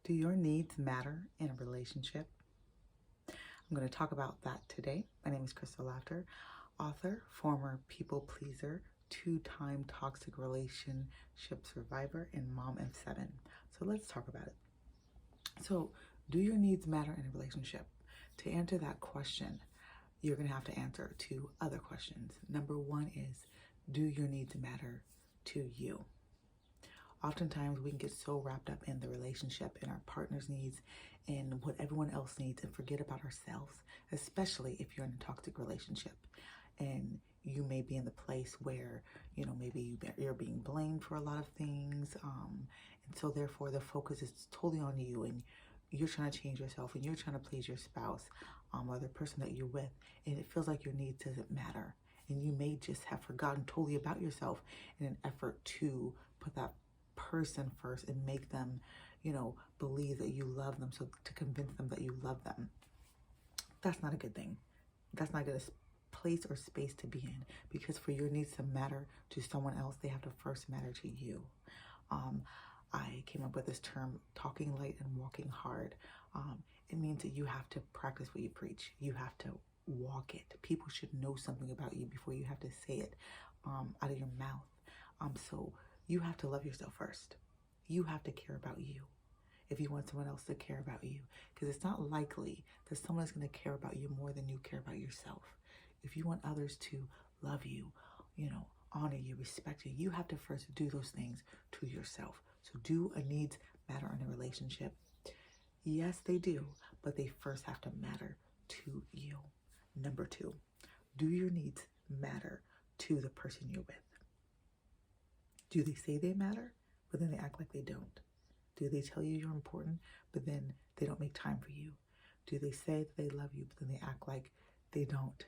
Do your needs matter in a relationship? I'm going to talk about that today. My name is Crystal Laughter, author, former people pleaser, two-time toxic relationship survivor, and mom of 7. So let's talk about it. So, do your needs matter in a relationship? To answer that question, you're going to have to answer two other questions. Number one is, do your needs matter to you? Oftentimes we can get so wrapped up in the relationship, in our partner's needs, and what everyone else needs, and forget about ourselves, especially if you're in a toxic relationship. And you may be in the place where, maybe you're being blamed for a lot of things. And so therefore the focus is totally on you, and you're trying to change yourself, and you're trying to please your spouse, or the person that you're with. And it feels like your needs doesn't matter. And you may just have forgotten totally about yourself in an effort to put that person first and make them, believe that you love them, so to convince them that you love them. That's not a good thing. That's not a good place or space to be in, because for your needs to matter to someone else, they have to first matter to you. I came up with this term, talking light and walking hard. It means that you have to practice what you preach. You have to walk it. People should know something about you before you have to say it out of your mouth. So you have to love yourself first. You have to care about you if you want someone else to care about you, because it's not likely that someone is going to care about you more than you care about yourself. If you want others to love you, honor you, respect you, you have to first do those things to yourself. So do needs matter in a relationship? Yes, they do, but they first have to matter to you. Number two, do your needs matter to the person you're with? Do they say they matter, but then they act like they don't? Do they tell you you're important, but then they don't make time for you? Do they say that they love you, but then they act like they don't?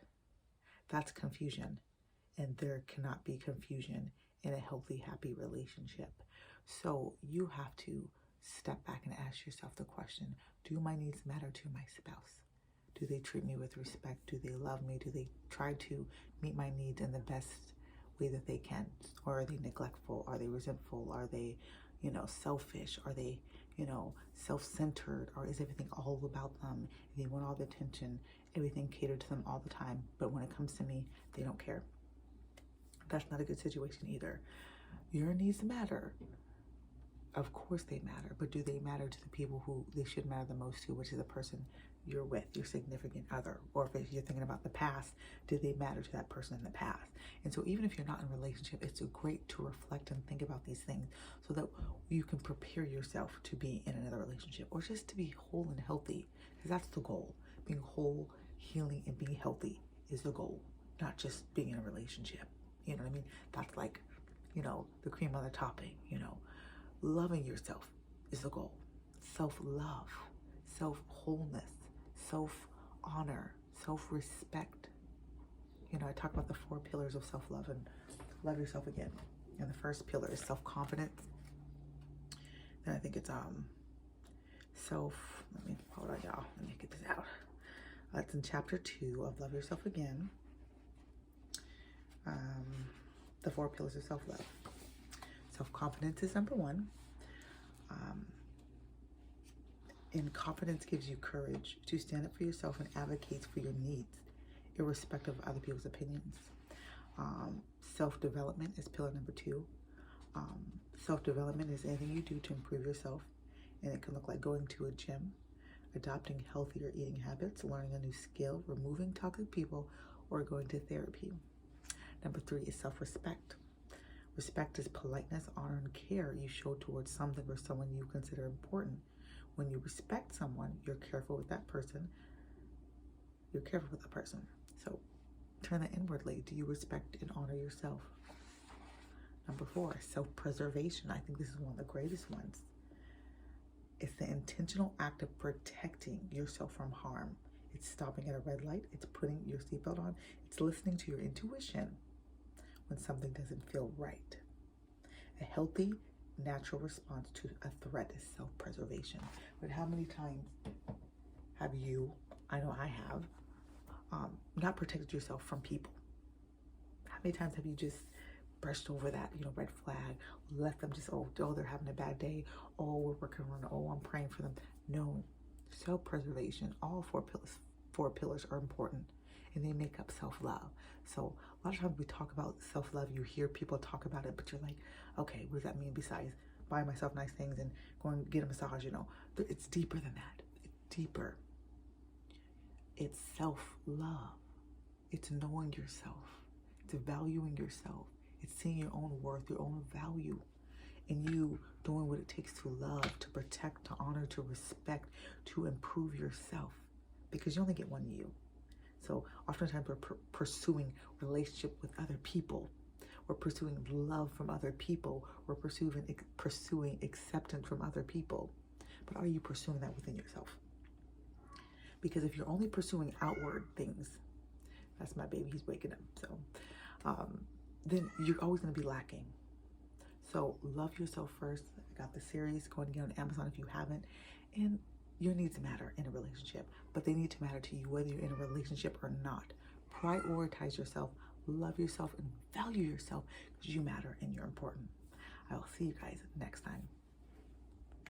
That's confusion, and there cannot be confusion in a healthy, happy relationship. So you have to step back and ask yourself the question, do my needs matter to my spouse? Do they treat me with respect? Do they love me? Do they try to meet my needs in the best way that they can? Or are they neglectful? Are they resentful? Are they, selfish? Are they, self-centered? Or is everything all about them? They want all the attention, everything catered to them all the time. But when it comes to me, they don't care. That's not a good situation either. Your needs matter. Of course they matter, but do they matter to the people who they should matter the most to, which is the person you're with, your significant other? Or if you're thinking about the past, do they matter to that person in the past? And so even if you're not in a relationship, it's great to reflect and think about these things so that you can prepare yourself to be in another relationship, or just to be whole and healthy, because that's the goal. Being whole, healing, and being healthy is the goal, not just being in a relationship. You know what I mean? That's like, the cream on the topping, Loving yourself is the goal. Self-love, self-wholeness, self-honor, self-respect. I talk about the 4 pillars of self-love, and love yourself again. And the first pillar is self-confidence. Then I think it's hold on, y'all. Let me get this out. It's in chapter 2 of Love Yourself Again. The 4 pillars of self-love. Self-confidence is number 1. And confidence gives you courage to stand up for yourself and advocates for your needs, irrespective of other people's opinions. Self-development is pillar number 2. Self-development is anything you do to improve yourself, and it can look like going to a gym, adopting healthier eating habits, learning a new skill, removing toxic people, or going to therapy. Number 3 is self-respect. Respect is politeness, honor, and care you show towards something or someone you consider important. When you respect someone, you're careful with that person. So turn that inwardly. Do you respect and honor yourself? Number 4, self-preservation. I think this is one of the greatest ones. It's the intentional act of protecting yourself from harm. It's stopping at a red light. It's putting your seatbelt on. It's listening to your intuition when something doesn't feel right. A healthy, natural response to a threat is self-preservation. But how many times have you, I know I have, not protected yourself from people? How many times have you just brushed over that, red flag. Let them just, oh, they're having a bad day. Oh, we're working on, oh, I'm praying for them. No, self-preservation, all four pillars are important, and they make up self-love. So a lot of times we talk about self-love, you hear people talk about it, but you're like, okay, what does that mean besides buying myself nice things and going to get a massage? It's deeper than that. It's deeper. It's self-love. It's knowing yourself. It's valuing yourself. It's seeing your own worth, your own value, and you doing what it takes to love, to protect, to honor, to respect, to improve yourself, because you only get one you. So oftentimes we're pursuing relationship with other people. We're pursuing love from other people. We're pursuing acceptance from other people. But are you pursuing that within yourself? Because if you're only pursuing outward things, that's my baby, he's waking up. So then you're always going to be lacking. So love yourself first. I got the series, go and get on Amazon if you haven't. And your needs matter in a relationship, but they need to matter to you whether you're in a relationship or not. Prioritize yourself, love yourself, and value yourself, because you matter and you're important. I will see you guys next time.